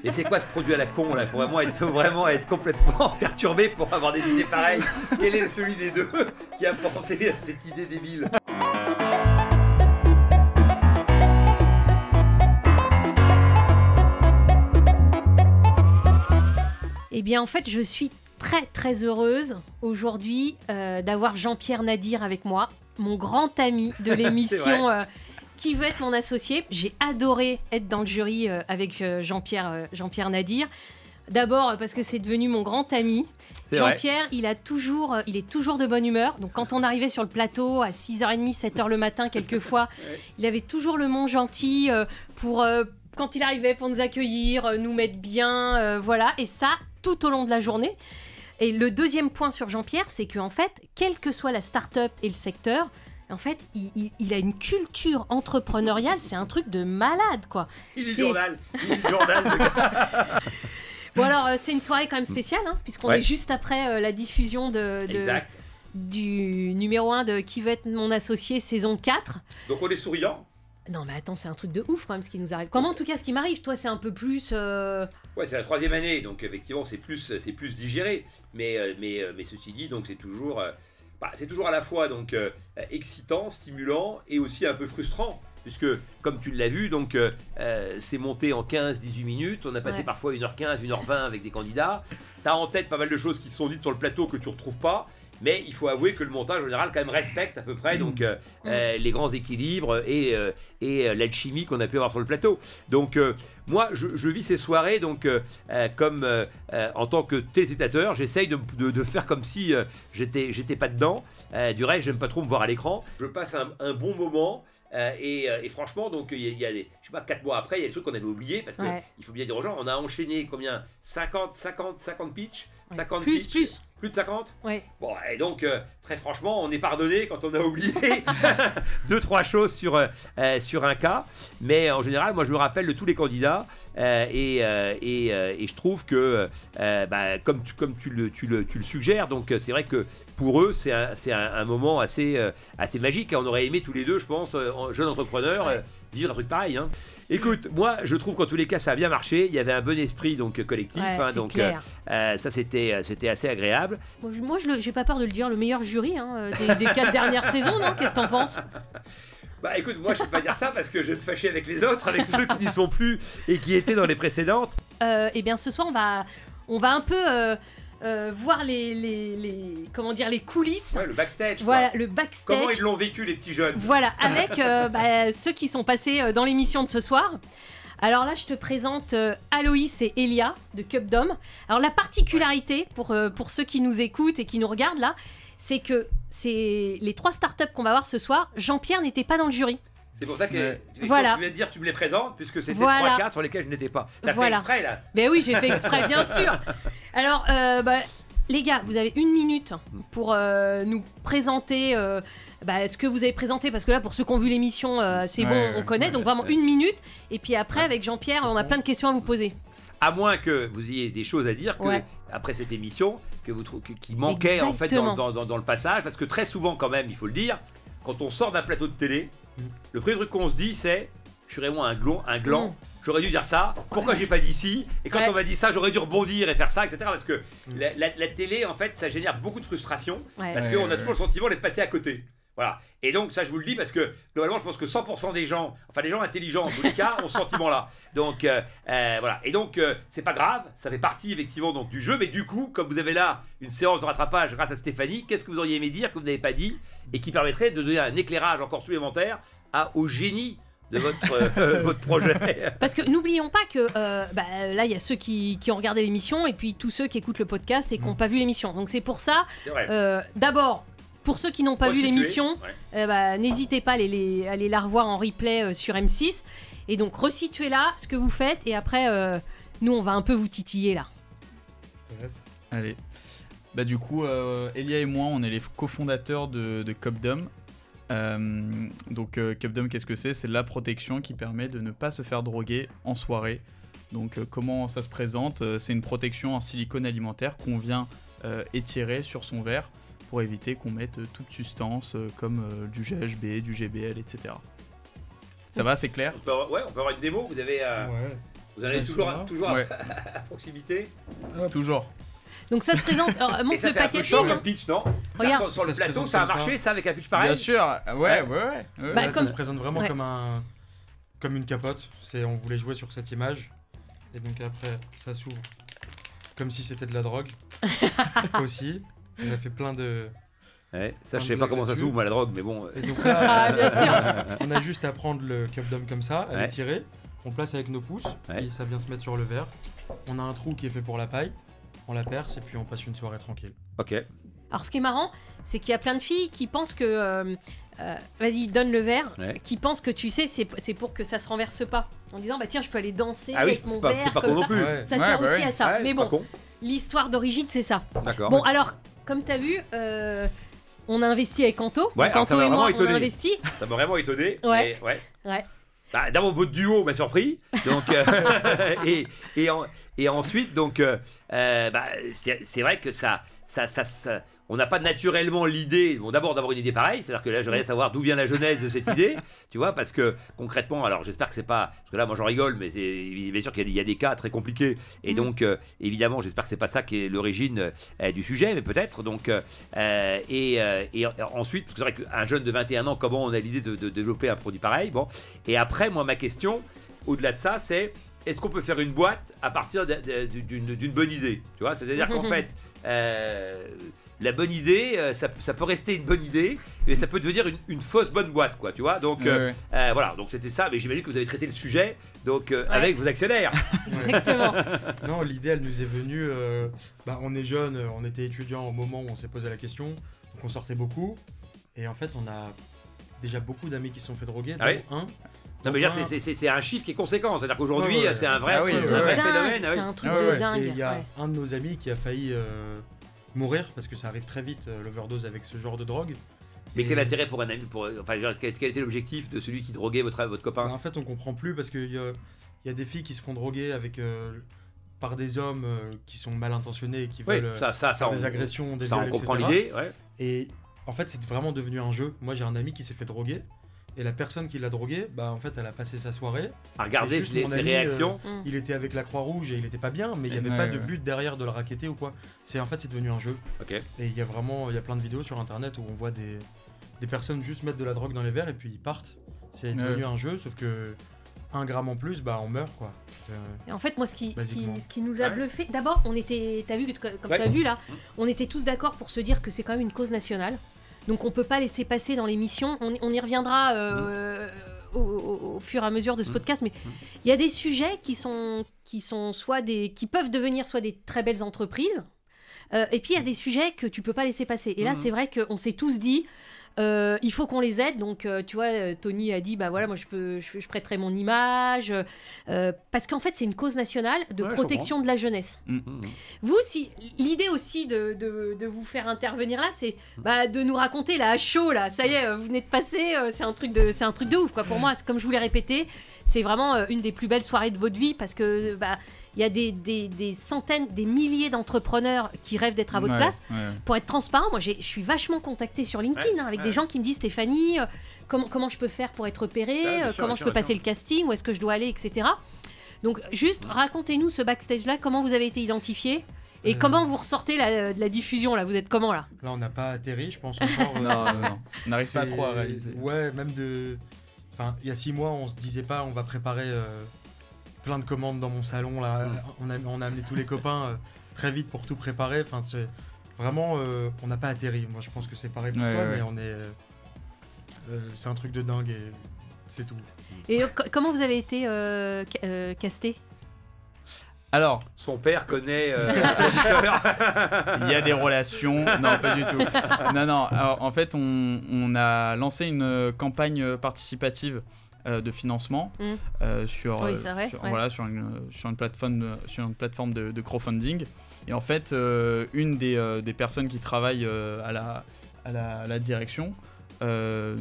Et c'est quoi ce produit à la con là? Il faut vraiment être complètement perturbé pour avoir des idées pareilles. Quel est celui des deux qui a pensé à cette idée débile? Eh bien, en fait, je suis très heureuse aujourd'hui d'avoir Jean-Pierre Nadir avec moi, mon grand ami de l'émission Qui veut être mon associé. J'ai adoré être dans le jury avec Jean-Pierre Nadir. D'abord parce que c'est devenu mon grand ami. Jean-Pierre, il est toujours de bonne humeur. Donc quand on arrivait sur le plateau à 6h30, 7h le matin, quelquefois, il avait toujours le mon gentil pour quand il arrivait pour nous accueillir, nous mettre bien, voilà. Et ça, tout au long de la journée. Et le deuxième point sur Jean-Pierre, c'est qu'en fait, quelle que soit la start-up et le secteur, en fait, il a une culture entrepreneuriale, c'est un truc de malade, quoi. Il est journal, le gars. Bon alors, c'est une soirée quand même spéciale, hein, puisqu'on est juste après la diffusion du numéro 1 de Qui veut être mon associé, saison 4. Donc on est souriant. Non mais attends, c'est un truc de ouf quand même ce qui nous arrive. Comment en tout cas ce qui m'arrive, toi c'est un peu plus... Ouais, c'est la 3e année, donc effectivement c'est plus digéré. Mais ceci dit, donc c'est toujours à la fois donc excitant, stimulant et aussi un peu frustrant. Puisque, comme tu l'as vu, donc c'est monté en 15-18 minutes. On a passé parfois 1h15, 1h20 avec des candidats. Tu as en tête pas mal de choses qui se sont dites sur le plateau que tu ne retrouves pas. Mais il faut avouer que le montage en général quand même respecte à peu près donc, les grands équilibres et l'alchimie qu'on a pu avoir sur le plateau. Donc moi je vis ces soirées donc, comme en tant que téléspectateur, j'essaye de faire comme si j'étais pas dedans. Du reste, j'aime pas trop me voir à l'écran. Je passe un bon moment. Et franchement, donc il y a des, je sais pas, 4 mois après, il y a des trucs qu'on avait oubliés parce que il faut bien dire aux gens, on a enchaîné combien 50 pitch, 50 pitch, plus de 50. Bon, et donc très franchement, on est pardonné quand on a oublié 2-3 choses sur un cas. Mais en général, moi je me rappelle de tous les candidats et je trouve que comme tu le suggères, donc c'est vrai que pour eux c'est un moment assez magique. On aurait aimé tous les deux, je pense, jeunes entrepreneurs, vivre un truc pareil. Hein. Écoute, moi je trouve qu'en tous les cas ça a bien marché. Il y avait un bon esprit donc collectif, donc ça c'était assez agréable. Moi j'ai pas peur de le dire, le meilleur jury des 4 dernières saisons, non? Qu'est-ce que t'en penses? Bah écoute, moi je peux pas dire ça parce que je vais me fâcher avec les autres, avec ceux qui n'y sont plus et qui étaient dans les précédentes. Eh bien ce soir on va un peu voir comment dire, les coulisses. Ouais, le backstage. Voilà, le backstage. Comment ils l'ont vécu les petits jeunes. Voilà, avec ceux qui sont passés dans l'émission de ce soir. Alors là, je te présente Aloïs et Elia de Cupdom. Alors la particularité pour ceux qui nous écoutent et qui nous regardent là, c'est que c'est les 3 startups qu'on va voir ce soir. Jean-Pierre n'était pas dans le jury. C'est pour ça que tu viens de dire tu me les présentes, puisque c'était 3 cas sur lesquels je n'étais pas. T'as fait exprès là. Ben oui, j'ai fait exprès, bien sûr. Alors, les gars, vous avez 1 minute pour nous présenter ce que vous avez présenté, parce que là, pour ceux qui ont vu l'émission, c'est bon, on connaît, donc vraiment 1 minute. Et puis après, avec Jean-Pierre, on a plein de questions à vous poser. À moins que vous ayez des choses à dire après cette émission, qui manquaient en fait dans le passage, parce que très souvent quand même, il faut le dire, quand on sort d'un plateau de télé, le premier truc qu'on se dit c'est je suis vraiment un gland, j'aurais dû dire ça, pourquoi j'ai pas dit ci, et quand on m'a dit ça j'aurais dû rebondir et faire ça, etc. Parce que la télé en fait ça génère beaucoup de frustration, parce qu'on a toujours le sentiment d'être passé à côté. Voilà. Et donc ça je vous le dis parce que globalement je pense que 100% des gens, enfin les gens intelligents en tous les cas, ont ce sentiment-là. Donc voilà. Et donc c'est pas grave, ça fait partie effectivement donc du jeu. Mais du coup, comme vous avez là une séance de rattrapage grâce à Stéphanie, qu'est-ce que vous auriez aimé dire que vous n'avez pas dit et qui permettrait de donner un éclairage encore supplémentaire au génie de votre projet? Parce que n'oublions pas que là il y a ceux qui ont regardé l'émission et puis tous ceux qui écoutent le podcast et qui n'ont pas vu l'émission. Donc c'est pour ça, d'abord, pour ceux qui n'ont pas vu l'émission, n'hésitez pas à aller la revoir en replay sur M6. Et donc, resituez-la, ce que vous faites. Et après, nous, on va un peu vous titiller, là. Allez. Du coup, Elia et moi, on est les cofondateurs de Cupdom. Donc, Cupdom, qu'est-ce que c'est? C'est la protection qui permet de ne pas se faire droguer en soirée. Donc, comment ça se présente? C'est une protection en silicone alimentaire qu'on vient étirer sur son verre, pour éviter qu'on mette toute substance comme du GHB, du GBL, etc. Ça va, c'est clair? On peut avoir une démo, vous avez... Vous en avez toujours Ouais. à proximité. Toujours. Donc ça se présente. Alors, Et montre ça, le c'est un peu short, packaging. le pitch, non? Regarde. Sur le Ça se plateau, présente ça a comme marché, ça, avec un pitch pareil? Bien sûr. Ouais. Bah, Là, comme- ça se présente vraiment ouais. comme une capote. On voulait jouer sur cette image. Et donc après, ça s'ouvre comme si c'était de la drogue. Aussi. On a fait plein de... Ouais, ça, je sais pas comment ça s'ouvre, moi, la drogue, mais bon. Et donc Ah, là, bien sûr. on a juste à prendre le cup d'homme comme ça, à Ouais. l'étirer. On place avec nos pouces. Ouais. Et ça vient se mettre sur le verre. On a un trou qui est fait pour la paille. On la perce et puis on passe une soirée tranquille. Ok. Alors ce qui est marrant, c'est qu'il y a plein de filles qui pensent que... vas-y, donne le verre. Ouais. Qui pensent que tu sais, c'est pour que ça se renverse pas. En disant, bah tiens, je peux aller danser Ah oui, avec mon c'est pas verre con comme non ça. plus. Ouais. Ça Ouais, sert bah aussi ouais. à ça. Ouais, Mais c'est bon, pas con. l'histoire d'origine, c'est ça. D'accord. Bon, alors, comme tu as vu, on a investi avec Anto. Ouais, Donc, alors ça Anto m'a et moi, vraiment on a étonné. investi. Ça m'a vraiment étonné. Ouais. Mais, ouais. Ouais. Bah, d'abord, votre duo m'a surpris. Donc, et ensuite, donc, bah, c'est vrai que ça, on n'a pas naturellement l'idée, bon, d'abord d'avoir une idée pareille, c'est-à-dire que là, j'aimerais savoir d'où vient la genèse de cette idée, tu vois, parce que concrètement, alors j'espère que c'est pas, parce que là, moi j'en rigole, mais c'est bien sûr qu'il y a des cas très compliqués, et donc, évidemment, j'espère que c'est pas ça qui est l'origine du sujet, mais peut-être, donc, et ensuite, parce que c'est vrai qu'un jeune de 21 ans, comment on a l'idée de développer un produit pareil, bon, et après, moi, ma question, au-delà de ça, c'est est-ce qu'on peut faire une boîte à partir d'une bonne idée, tu vois, c'est-à-dire qu'en fait, la bonne idée, ça peut rester une bonne idée, mais ça peut devenir une fausse bonne boîte, quoi, tu vois. Donc voilà, donc c'était ça, mais j'imagine que vous avez traité le sujet, donc avec vos actionnaires. Exactement. Non, l'idée, elle nous est venue. On est jeunes, on était étudiants au moment où on s'est posé la question, donc on sortait beaucoup, et en fait, on a déjà beaucoup d'amis qui se sont fait droguer, Ah oui. dont un. Non, mais c'est un chiffre qui est conséquent, c'est-à-dire qu'aujourd'hui, Ouais, ouais. c'est un vrai, Ah oui, truc, ouais, un vrai ouais. phénomène. C'est un truc Ah de ouais. dingue. Et il y a ouais. un de nos amis qui a failli mourir parce que ça arrive très vite, l'overdose avec ce genre de drogue. Mais Et- quel intérêt pour un ami, enfin, quel était l'objectif de celui qui droguait votre copain? En fait, on comprend plus parce qu'il y a des filles qui se font droguer avec, par des hommes qui sont mal intentionnés et qui Oui, veulent ça, faire des on- agressions, des ça, viols, on comprend etc. l'idée, ouais. Et en fait, c'est vraiment devenu un jeu. Moi, j'ai un ami qui s'est fait droguer. Et la personne qui l'a drogué, bah en fait, elle a passé sa soirée. À regarder Et juste ses mon ami, réactions. Il était avec la Croix-Rouge et il était pas bien, mais il n'y avait Ouais, pas de ouais. but derrière de le racketter ou quoi. C'est devenu un jeu. Ok. Et il y a plein de vidéos sur internet où on voit des personnes juste mettre de la drogue dans les verres et puis ils partent. C'est devenu un jeu, sauf que 1 gramme en plus, bah on meurt quoi. Et en fait, moi, ce qui nous a Ouais. bluffé, d'abord, t'as vu, comme Ouais. t'as vu là, on était tous d'accord pour se dire que c'est quand même une cause nationale. Donc on peut pas laisser passer dans l'émission. On y reviendra au fur et à mesure de ce podcast, mais il y a des sujets qui peuvent devenir soit des très belles entreprises, et puis il y a des sujets que tu peux pas laisser passer. Et là, c'est vrai qu'on s'est tous dit. Il faut qu'on les aide, donc tu vois, Tony a dit bah voilà, moi je prêterai mon image, parce qu'en fait c'est une cause nationale de Ouais, je protection de la jeunesse. Mhm. Vous, si l'idée aussi de vous faire intervenir là, c'est de nous raconter là à chaud là, ça y est, vous venez de passer, c'est un truc de ouf quoi. Pour moi, comme je vous l'ai répété, c'est vraiment une des plus belles soirées de votre vie parce que il y a des centaines, des milliers d'entrepreneurs qui rêvent d'être à votre place. Pour être transparent, moi je suis vachement contactée sur LinkedIn avec des gens qui me disent Stéphanie, comment je peux faire pour être repérée, Bien sûr, comment bien je sûr, peux bien passer sûr. le casting, où est-ce que je dois aller, etc. Donc juste racontez-nous ce backstage là, comment vous avez été identifié et comment vous ressortez de la diffusion là, vous êtes comment là? Là, on n'a pas atterri, je pense encore. Non, on n'arrive pas C'est- trop à réaliser. Ouais, même Enfin, il y a 6 mois, on se disait pas, on va préparer plein de commandes dans mon salon. Là, on a amené tous les copains très vite pour tout préparer. Enfin, c'est vraiment, on n'a pas atterri. Moi, je pense que c'est pareil pour Ouais, toi, ouais. mais on est, c'est un truc de dingue et c'est tout. Et comment vous avez été casté? Alors, Son père connaît l'auditeur. il y a des relations. Non, pas du tout. Non. Alors, en fait, on a lancé une campagne participative de financement sur, Oui, c'est vrai, sur, ouais. voilà, sur une plateforme de crowdfunding. Et en fait, une des personnes qui travaillent à la direction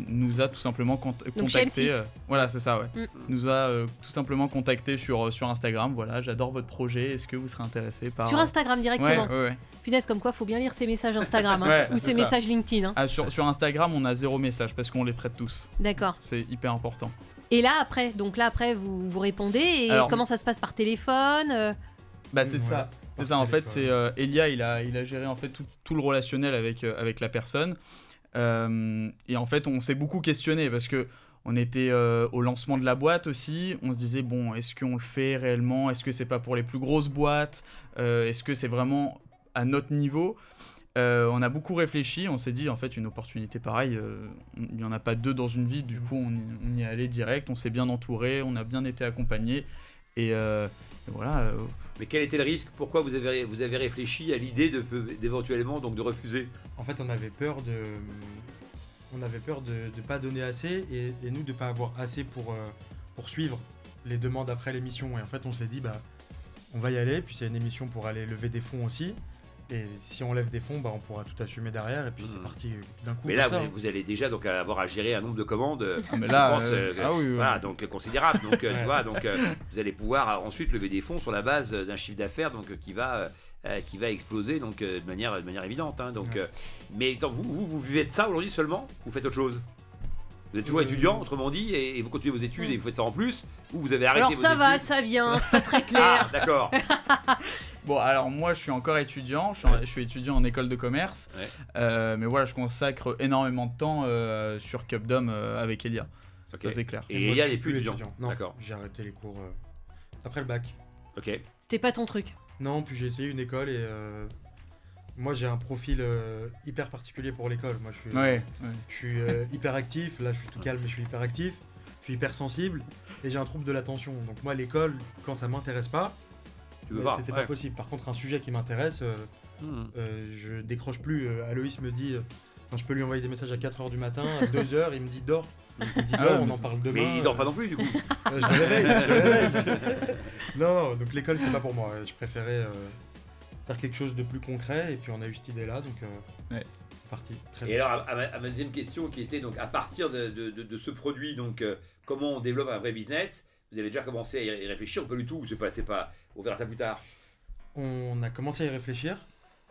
nous a tout simplement contacté. chez M6. Voilà, c'est ça, ouais. Mm. Nous a tout simplement contacté sur Instagram. Voilà, j'adore votre projet. Est-ce que vous serez intéressé par. Sur Instagram directement. Ouais. Punaise, comme quoi, faut bien lire ses messages Instagram hein, Ouais, ou c'est ses ça. messages LinkedIn. Hein. Ah, sur Instagram, on a 0 message parce qu'on les traite tous. D'accord. C'est hyper important. Et là après, vous répondez et Alors, comment ça se passe par téléphone Bah c'est Ouais, ça. C'est par ça, en fait, téléphone. c'est Elia, il a géré en fait tout le relationnel avec la personne. Et en fait, on s'est beaucoup questionné parce que on était au lancement de la boîte aussi. On se disait, bon, est-ce qu'on le fait réellement? Est-ce que c'est pas pour les plus grosses boîtes? Est-ce que c'est vraiment à notre niveau? On a beaucoup réfléchi. On s'est dit, en fait, une opportunité pareille, il n'y en a pas deux dans une vie. Du coup, on y est allé direct. On s'est bien entouré. On a bien été accompagné. Et voilà. Mais quel était le risque? Pourquoi vous avez réfléchi à l'idée d'éventuellement donc de refuser? En fait, on avait peur de pas donner assez et nous de pas avoir assez pour suivre les demandes après l'émission. Et en fait, on s'est dit, bah, on va y aller. Puis c'est une émission pour aller lever des fonds aussi. Et si on lève des fonds, bah, on pourra tout assumer derrière. Et puis c'est parti d'un coup. Mais là, comme ça, vous allez déjà donc avoir à gérer un nombre de commandes. Mais là, je pense, ah oui, oui. voilà, donc considérable. Donc, tu Ouais. vois, donc vous allez pouvoir ensuite lever des fonds sur la base d'un chiffre d'affaires donc qui va exploser donc de manière évidente. Hein, donc, Ouais. mais attends, vous vivez de ça aujourd'hui seulement? Vous faites autre chose? Vous êtes toujours étudiant, autrement dit, et vous continuez vos études et vous faites ça en plus, ou vous avez arrêté Alors vos ça études? va, ça vient, c'est pas très Ah, clair. d'accord. Bon, alors moi je suis encore étudiant, je suis étudiant en école de commerce, Ouais. mais voilà, je consacre énormément de temps sur Cupdom avec Elia, Ok. ça c'est clair. Et moi, il y je a suis les plus étudiants. Non, D'accord. j'ai arrêté les cours après le bac. Ok. C'était pas ton truc. Non, puis j'ai essayé une école et moi j'ai un profil hyper particulier pour l'école. Moi Ouais, je suis hyper actif, là je suis tout calme mais je suis hyper actif, je suis hyper sensible et j'ai un trouble de l'attention. Donc moi l'école, quand ça m'intéresse pas, Tu veux voir? c'était Ouais. pas possible. Par contre un sujet qui m'intéresse, Hmm. je décroche plus. Aloïs me dit, je peux lui envoyer des messages à 4h du matin, à 2h, il me dit dors. Il me dit Ah dors, ouais, on mais en parle demain. Mais il dort pas non plus du coup. Je le réveille, je le réveille. Non, donc l'école c'était pas pour moi. Je préférais faire quelque chose de plus concret et puis on a eu cette idée là donc Ouais. c'est parti. Très Et vite. alors, à ma deuxième question qui était donc à partir de ce produit, donc comment on développe un vrai business? Vous avez déjà commencé à y réfléchir ou pas du tout? Ou c'est pas, on verra ça plus tard. On a commencé à y réfléchir.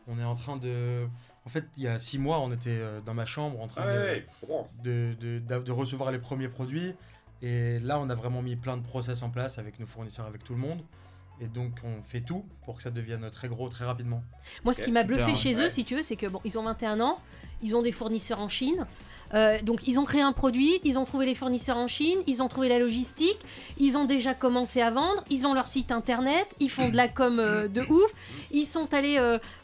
On est en train de. En fait, il y a 6 mois, on était dans ma chambre en train je comprends. de recevoir les premiers produits. Et là, on a vraiment mis plein de process en place avec nos fournisseurs, avec tout le monde. Et donc, on fait tout pour que ça devienne très gros, très rapidement. Moi, ce qui m'a bluffé clair, chez ouais. eux, si tu veux, c'est que bon, ils ont 21 ans, ils ont des fournisseurs en Chine. Donc ils ont créé un produit, ils ont trouvé les fournisseurs en Chine, ils ont trouvé la logistique, ils ont déjà commencé à vendre, ils ont leur site internet, ils font de la com de ouf, ils sont allés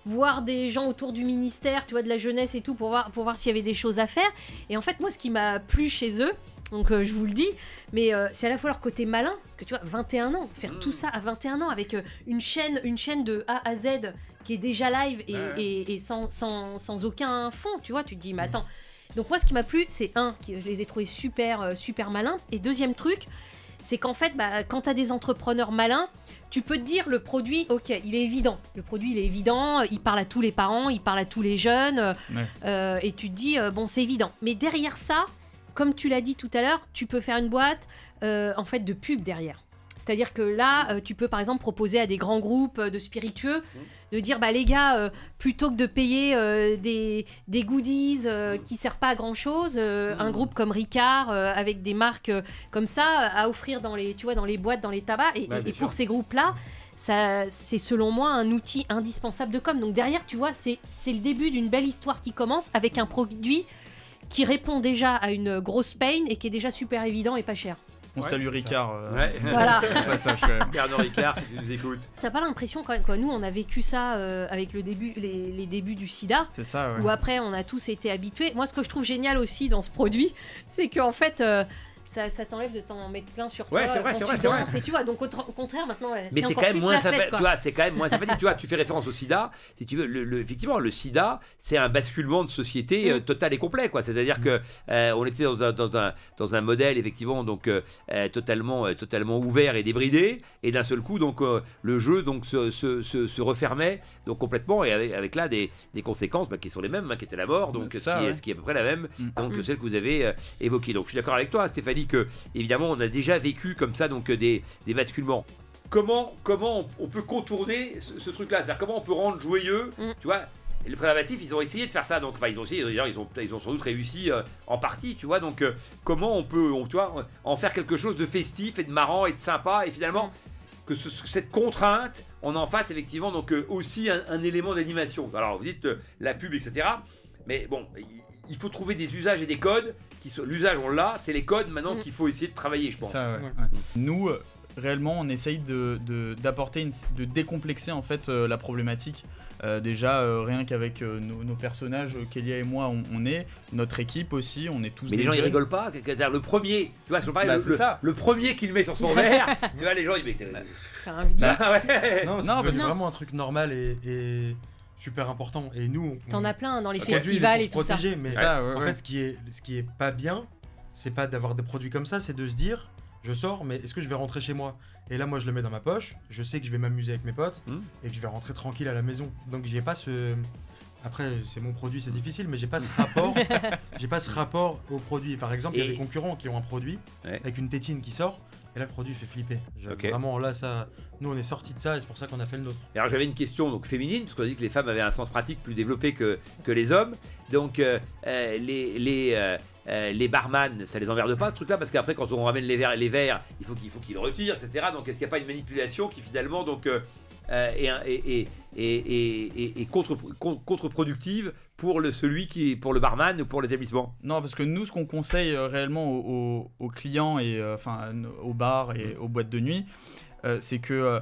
voir des gens autour du ministère, tu vois, de la jeunesse et tout, pour voir s'il y avait des choses à faire. Et en fait, moi, ce qui m'a plu chez eux, donc je vous le dis, mais c'est à la fois leur côté malin, parce que tu vois, 21 ans, faire tout ça à 21 ans avec une chaîne de A à Z qui est déjà live et sans aucun fond, tu vois, tu te dis, mais attends. Donc moi, ce qui m'a plu, c'est que je les ai trouvés super malins. Et deuxième truc, c'est qu'en fait, quand tu as des entrepreneurs malins, tu peux te dire le produit, ok, il est évident. Le produit, il est évident, il parle à tous les parents, il parle à tous les jeunes, et tu te dis, bon, c'est évident. Mais derrière ça, comme tu l'as dit tout à l'heure, tu peux faire une boîte en fait de pub derrière. C'est-à-dire que là, tu peux par exemple proposer à des grands groupes de spiritueux de dire, les gars, plutôt que de payer des goodies qui servent pas à grand-chose, un groupe comme Ricard, avec des marques comme ça, à offrir dans les boîtes, dans les tabacs. Et pour ces groupes-là, c'est selon moi un outil indispensable de com. Donc derrière, tu vois, c'est le début d'une belle histoire qui commence avec un produit qui répond déjà à une grosse pain et qui est déjà super évident et pas cher. On Ouais, salue c'est Ricard. Ouais. Voilà. Au passage quand même. Bernard Ricard, si tu nous écoutes. T'as pas l'impression quand même quoi, nous on a vécu ça avec les débuts du sida, C'est ça, ouais. où après on a tous été habitués. Moi ce que je trouve génial aussi dans ce produit, c'est qu'en fait ça t'enlève de t'en mettre plein sur toi Ouais, c'est vrai, quand c'est tu vrai, c'est danses, et tu vois, donc au contraire maintenant Mais c'est encore quand même plus moins la fête, sympathique. quoi. Tu vois, c'est quand même moins sympathique. Tu vois, tu fais référence au sida. Si tu veux, effectivement, le sida, c'est un basculement de société total et complet, quoi. C'est-à-dire que on était dans un modèle effectivement donc totalement ouvert et débridé, et d'un seul coup donc le jeu donc se refermait donc complètement, et avec là des conséquences qui sont les mêmes, qui étaient la mort, donc C'est ça, ce qui est à peu près la même, donc Mm. celle que vous avez évoquée. Donc je suis d'accord avec toi, Stéphanie, que évidemment on a déjà vécu comme ça donc des basculements. Comment on peut contourner ce truc-là? C'est-à-dire comment on peut rendre joyeux, tu vois? le préservatif, ils ont essayé de faire ça, donc ils ont essayé, d'ailleurs ils ont sans doute réussi en partie, tu vois, donc comment on peut, tu vois, en faire quelque chose de festif et de marrant et de sympa, et finalement que cette contrainte, on en fasse effectivement donc aussi un élément d'animation. Alors vous dites la pub, etc. Mais bon, il faut trouver des usages et des codes. L'usage on l'a, c'est les codes maintenant qu'il faut essayer de travailler, je pense. Ça, ouais. Nous, réellement, on essaye de décomplexer en fait la problématique. Déjà, rien qu'avec nos personnages, Kélia et moi, on est, notre équipe aussi, on est tous. Mais les gens ils rigolent pas, c'est-à-dire le premier, tu vois, le premier qui le met sur son verre, tu vois, les gens ils mettent. Faire un vidéo. Non, c'est vraiment un truc normal et super important. Et nous, t'en as plein dans les festivals et tout ça. Mais en fait, ce qui est pas bien, c'est pas d'avoir des produits comme ça, c'est de se dire, je sors, mais est-ce que je vais rentrer chez moi? Et là, moi, je le mets dans ma poche. Je sais que je vais m'amuser avec mes potes et que je vais rentrer tranquille à la maison. Donc, j'ai pas ce. Après, c'est mon produit, c'est difficile, mais j'ai pas ce rapport. J'ai pas ce rapport au produit. Par exemple, il y a des concurrents qui ont un produit avec une tétine qui sort. Et là, le produit fait flipper. Vraiment, là, ça. Nous, on est sortis de ça et c'est pour ça qu'on a fait le nôtre. Alors, j'avais une question donc féminine, parce qu'on a dit que les femmes avaient un sens pratique plus développé que les hommes. Donc, les barman, ça les emmerde pas ce truc-là, parce qu'après, quand on ramène les verres, il faut qu'ils le retirent, etc. Donc, est-ce qu'il n'y a pas une manipulation qui finalement donc est contre-productive pour pour le barman ou pour l'établissement? Non, parce que nous, ce qu'on conseille réellement aux clients et aux bars et aux boîtes de nuit, c'est que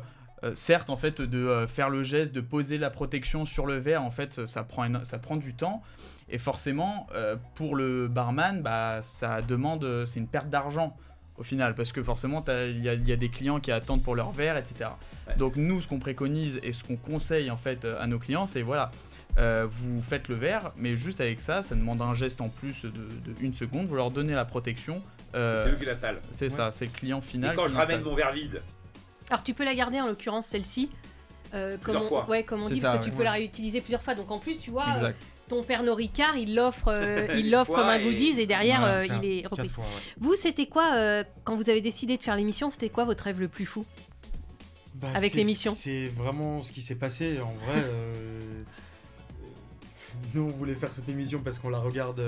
certes, en fait, de faire le geste de poser la protection sur le verre, en fait, ça prend du temps. Et forcément, pour le barman, ça demande, c'est une perte d'argent au final, parce que forcément, il y a des clients qui attendent pour leur verre, etc. Ouais. Donc nous, ce qu'on préconise et ce qu'on conseille en fait à nos clients, c'est voilà, vous faites le verre, mais juste avec ça, ça demande un geste en plus de 1 seconde, vous leur donnez la protection. C'est eux qui l'installent. C'est ça, c'est le client final. Et quand je ramène mon verre vide. Alors tu peux la garder, en l'occurrence celle-ci. Comme on dit, parce que tu peux la réutiliser plusieurs fois. Donc en plus, tu vois, ton Pernod Ricard, il l'offre comme un goodies et derrière, il est repris. Vous, c'était quoi, quand vous avez décidé de faire l'émission, c'était quoi votre rêve le plus fou avec l'émission? C'est vraiment ce qui s'est passé. En vrai, nous, on voulait faire cette émission parce qu'on la regarde...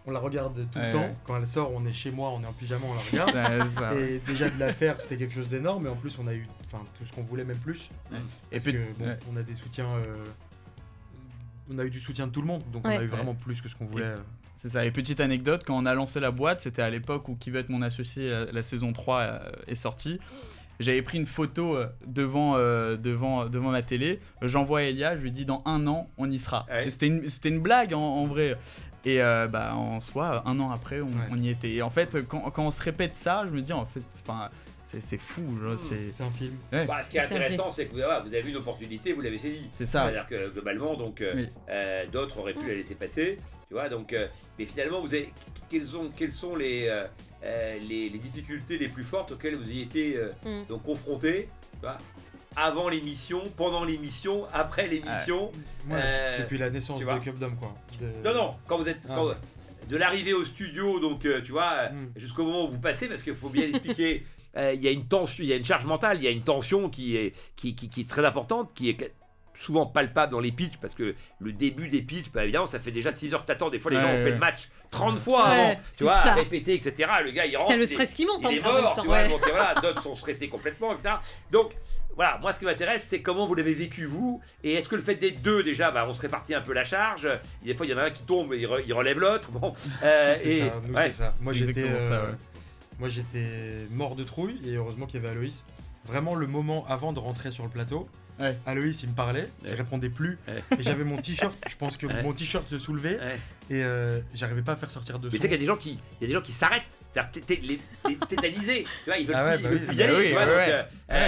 On la regarde tout le temps. Quand elle sort, on est chez moi, on est en pyjama, on la regarde. Et déjà de la faire, c'était quelque chose d'énorme. Et en plus, on a eu tout ce qu'on voulait, même plus. Parce que on a des soutiens. On a eu du soutien de tout le monde, donc on a eu vraiment plus que ce qu'on voulait. C'est ça. Et petite anecdote, quand on a lancé la boîte, c'était à l'époque où Qui veut être mon associé, la saison 3 est sortie. J'avais pris une photo devant ma télé. J'envoie à Elia, je lui dis dans 1 an, on y sera. C'était une blague en vrai. Et en soi, 1 an après, on y était. Et en fait, quand on se répète ça, je me dis en fait, c'est fou. C'est un film. Ce qui est intéressant, c'est que vous avez vu une opportunité, vous l'avez saisie. C'est ça. C'est-à-dire que globalement, donc, d'autres auraient pu la laisser passer. Tu vois, donc, mais finalement, quelles sont les difficultés les plus fortes auxquelles vous y été donc confrontés, tu vois, avant l'émission, pendant l'émission, après l'émission. Depuis la naissance de Cupdom, quoi. Non, quand vous êtes de l'arrivée au studio, donc tu vois, jusqu'au moment où vous passez, parce qu'il faut bien expliquer, il y a une tension, il y a une charge mentale, il y a une tension qui est très importante, qui est souvent palpable dans les pitchs, parce que le début des pitchs, évidemment, ça fait déjà 6 heures que t'attends. Des fois, les gens ont fait le match 30 fois avant, tu vois, à répéter, etc. Le gars, il rentre. T'as le stress qui monte, il est mort, tu vois. Donc voilà, d'autres sont stressés complètement, etc. Donc voilà, moi, ce qui m'intéresse, c'est comment vous l'avez vécu, vous. Et est-ce que le fait d'être deux, déjà, on se répartit un peu la charge. Des fois, il y en a un qui tombe et il relève l'autre. Bon, c'est ça. Moi, j'étais mort de trouille, et heureusement qu'il y avait Aloïs. Vraiment, le moment avant de rentrer sur le plateau, Aloïs, il me parlait, je répondais plus, et j'avais mon t-shirt, je pense que mon t-shirt se soulevait, et j'arrivais pas à faire sortir de son. Mais tu sais qu'il y a des gens qui s'arrêtent. C'est-à-dire les tétanisés, tu vois, ils veulent plus y aller, tu vois, donc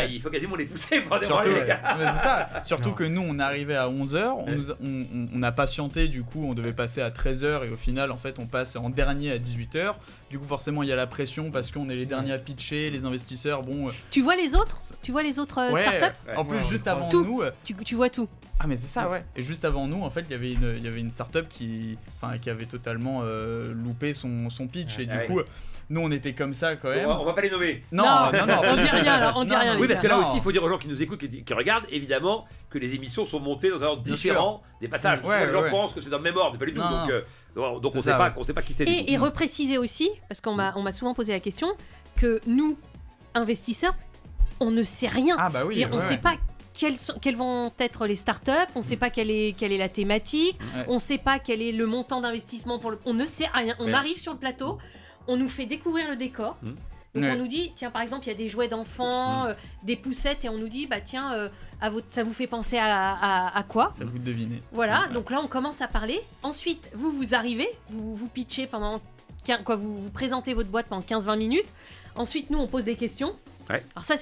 il faut quasiment les pousser pour démarrer, les gars. C'est ça, surtout que nous on arrivait à 11h, on a patienté, du coup on devait passer à 13h et au final en fait on passe en dernier à 18h. Du coup forcément il y a la pression parce qu'on est les derniers à pitcher, les investisseurs, bon... Tu vois les autres startups? En plus juste avant tout. nous. Tu vois tout. Ah mais c'est ça, ouais. Et juste avant nous, en fait, il y avait une startup qui avait totalement loupé son pitch. Et du coup, nous, on était comme ça quand même. On va pas les nommer. Non. On dit rien là, on dit rien. Oui, parce que là Non. aussi, il faut dire aux gens qui nous écoutent, qui regardent, évidemment, que les émissions sont montées dans un ordre Bien différent des passages. Ouais, Souvent, les gens ouais. pensent que c'est dans le même ordre, mais pas du tout. Non, Donc C'est on ça, sait pas qui c'est du tout. Et repréciser aussi, parce qu'on m'a souvent posé la question, que nous, investisseurs, on ne sait rien. Ah bah oui. Et on ne sait pas quelles vont être les startups, on ne sait pas quelle est la thématique, Ouais. on ne sait pas quel est le montant d'investissement on ne sait rien. On Ouais. arrive sur le plateau, on nous fait découvrir le décor. Donc Ouais. on nous dit, tiens, par exemple, il y a des jouets d'enfants, des poussettes, et on nous dit, bah tiens, ça vous fait penser à quoi? Ça vous devinez. Voilà, Ouais. donc là on commence à parler. Ensuite, vous arrivez, vous pitchez pendant... vous présentez votre boîte pendant 15-20 minutes. Ensuite, nous, on pose des questions. Ouais. Alors ça,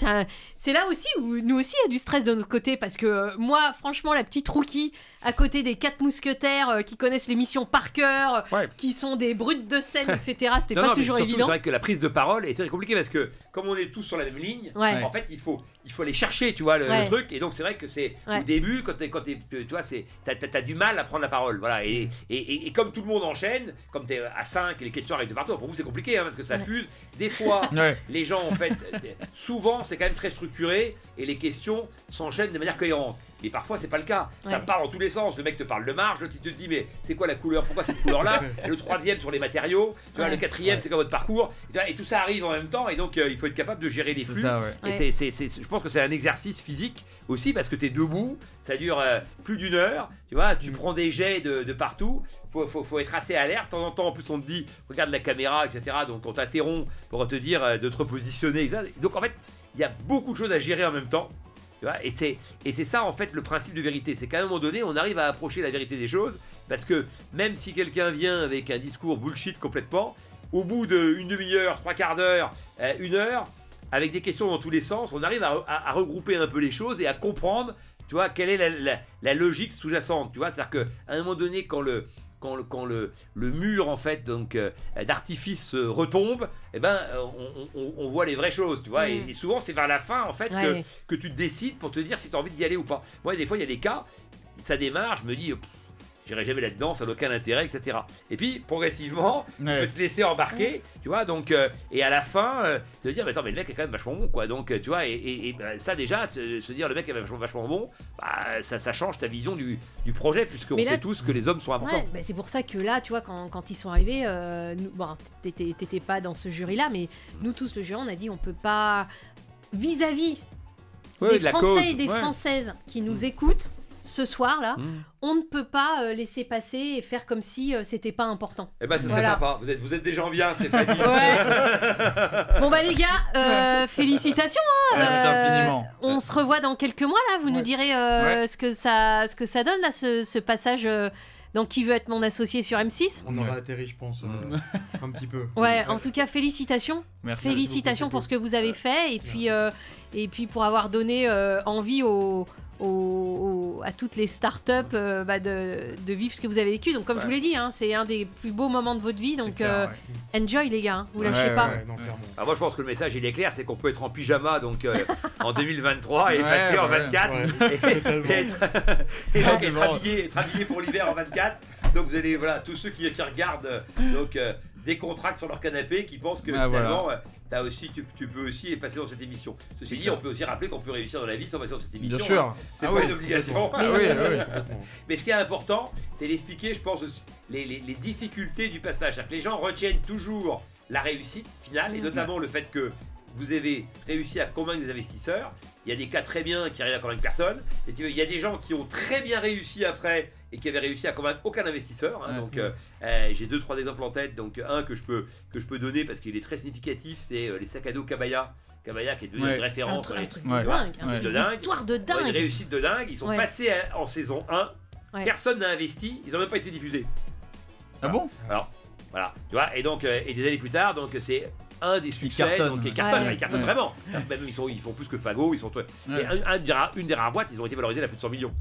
c'est là aussi où nous aussi, il y a du stress de notre côté, parce que moi, franchement, la petite rookie, à côté des 4 mousquetaires qui connaissent l'émission par cœur, Ouais. qui sont des brutes de scène, etc., c'était Non, pas non, mais toujours surtout, évident. c'est vrai que la prise de parole est très compliquée parce que comme on est tous sur la même ligne, Ouais. en fait il faut aller chercher, tu vois, le Ouais. truc. Et donc c'est vrai que c'est Ouais. au début quand tu vois, t'as du mal à prendre la parole, voilà. Et comme tout le monde enchaîne, comme t'es à 5 et les questions arrivent de partout, pour vous c'est compliqué parce que ça Ouais. fuse. Des fois, Ouais. les gens en fait, souvent c'est quand même très structuré et les questions s'enchaînent de manière cohérente. Mais parfois c'est pas le cas, ça Ouais. part dans tous les sens. Le mec te parle de marge, l'autre il te dit mais c'est quoi la couleur, pourquoi cette couleur là, le troisième sur les matériaux, tu vois, Ouais. le quatrième c'est quoi votre parcours, tu vois, et tout ça arrive en même temps et donc il faut être capable de gérer les C'est flux. ça, ouais. Et Ouais. je pense que c'est un exercice physique aussi parce que tu es debout, ça dure plus d'une heure, tu vois, tu prends des jets de partout, faut être assez alerte. De temps en temps, en plus, on te dit, regarde la caméra, etc. Donc on t'interrompt pour te dire de te repositionner, etc. Donc en fait, il y a beaucoup de choses à gérer en même temps. Tu vois, et c'est ça en fait le principe de vérité, c'est qu'à un moment donné on arrive à approcher la vérité des choses parce que même si quelqu'un vient avec un discours bullshit complètement, au bout d'une demi-heure, 3/4 d'heure, 1 heure, avec des questions dans tous les sens, on arrive à regrouper un peu les choses et à comprendre, tu vois, quelle est la logique sous-jacente, tu vois, c'est-à-dire qu'à un moment donné quand le mur en fait donc d'artifice retombe, eh ben on voit les vraies choses, tu vois, et souvent c'est vers la fin en fait Ouais. que tu te décides pour te dire si tu as envie d'y aller ou pas. Moi des fois il y a des cas, ça démarre, je me dis j'irai jamais là-dedans, ça n'a aucun intérêt, etc. Et puis progressivement, tu peux te laisser embarquer, tu vois, donc et à la fin, te dire mais attends mais le mec est quand même vachement bon quoi, donc tu vois, et ça déjà se dire le mec est vachement bon, bah, ça change ta vision du projet puisqu'on Mais là- sait tous que les hommes sont importants. Ouais, bah c'est pour ça que là, tu vois, quand ils sont arrivés, nous, bon, t'étais pas dans ce jury-là, mais nous tous, le jury, on a dit on peut pas, vis-à-vis Ouais, des de la Français cause, et des ouais. Françaises qui nous écoutent ce soir-là, on ne peut pas laisser passer et faire comme si c'était pas important. Eh ben c'est Voilà. très sympa, vous êtes des gens bien Stéphanie. Ouais. Bon bah les gars, félicitations. Merci infiniment. On se revoit dans quelques mois là. Vous nous direz Ouais. ce que ça donne là, ce passage dans Qui veut être mon associé sur M6. On aura atterri, je pense, un petit peu. Ouais, en tout cas félicitations. Merci. Félicitations pour ce que vous avez fait et puis pour avoir donné envie à toutes les startups de vivre ce que vous avez vécu. Donc comme je vous l'ai dit, hein, c'est un des plus beaux moments de votre vie. Donc clair, enjoy les gars, hein, vous lâchez Ouais, pas. ouais. Non, clairement. Alors moi je pense que le message il est clair, c'est qu'on peut être en pyjama donc en 2023 et Ouais, passer en ouais. 24 Ouais, totalement. et donc être Bon. habillé pour l'hiver en 24. Donc vous allez voilà tous ceux qui regardent donc des contracts sur leur canapé qui pensent que Ah, finalement tu peux aussi passer dans cette émission. Ceci dit, on peut aussi rappeler qu'on peut réussir dans la vie sans passer dans cette émission. Bien sûr. hein. C'est Ah pas oui. une obligation. Ah oui, oui. Complètement. Mais ce qui est important, c'est d'expliquer, je pense, aussi les difficultés du passage. C'est-à-dire que les gens retiennent toujours la réussite finale, et notamment le fait que vous avez réussi à convaincre des investisseurs. Il y a des cas très bien qui arrivent à convaincre personne. Et il y a des gens qui ont très bien réussi après et qui avaient réussi à convaincre aucun investisseur. Hein. Ouais. Donc j'ai 2-3 exemples en tête. Donc un que je peux donner parce qu'il est très significatif, c'est les sacs à dos Kabaya. Kabaya qui est devenu Ouais. une référence. Un truc de Ouais. dingue, Ouais. une De dingue. histoire de Une dingue. réussite de dingue. Ils sont Ouais. passés en saison 1. Ouais. Personne n'a investi. Ils n'ont même pas été diffusés. Ah bon? Alors, voilà, tu vois, et donc, et des années plus tard, donc c'est un des succès, cartonnent. donc ils cartonnent, Ouais. ils cartonnent Ouais. vraiment. Même ils font plus que Fago, ils sont Ouais. c'est une des rares boîtes, ils ont été valorisés à plus de 100 millions.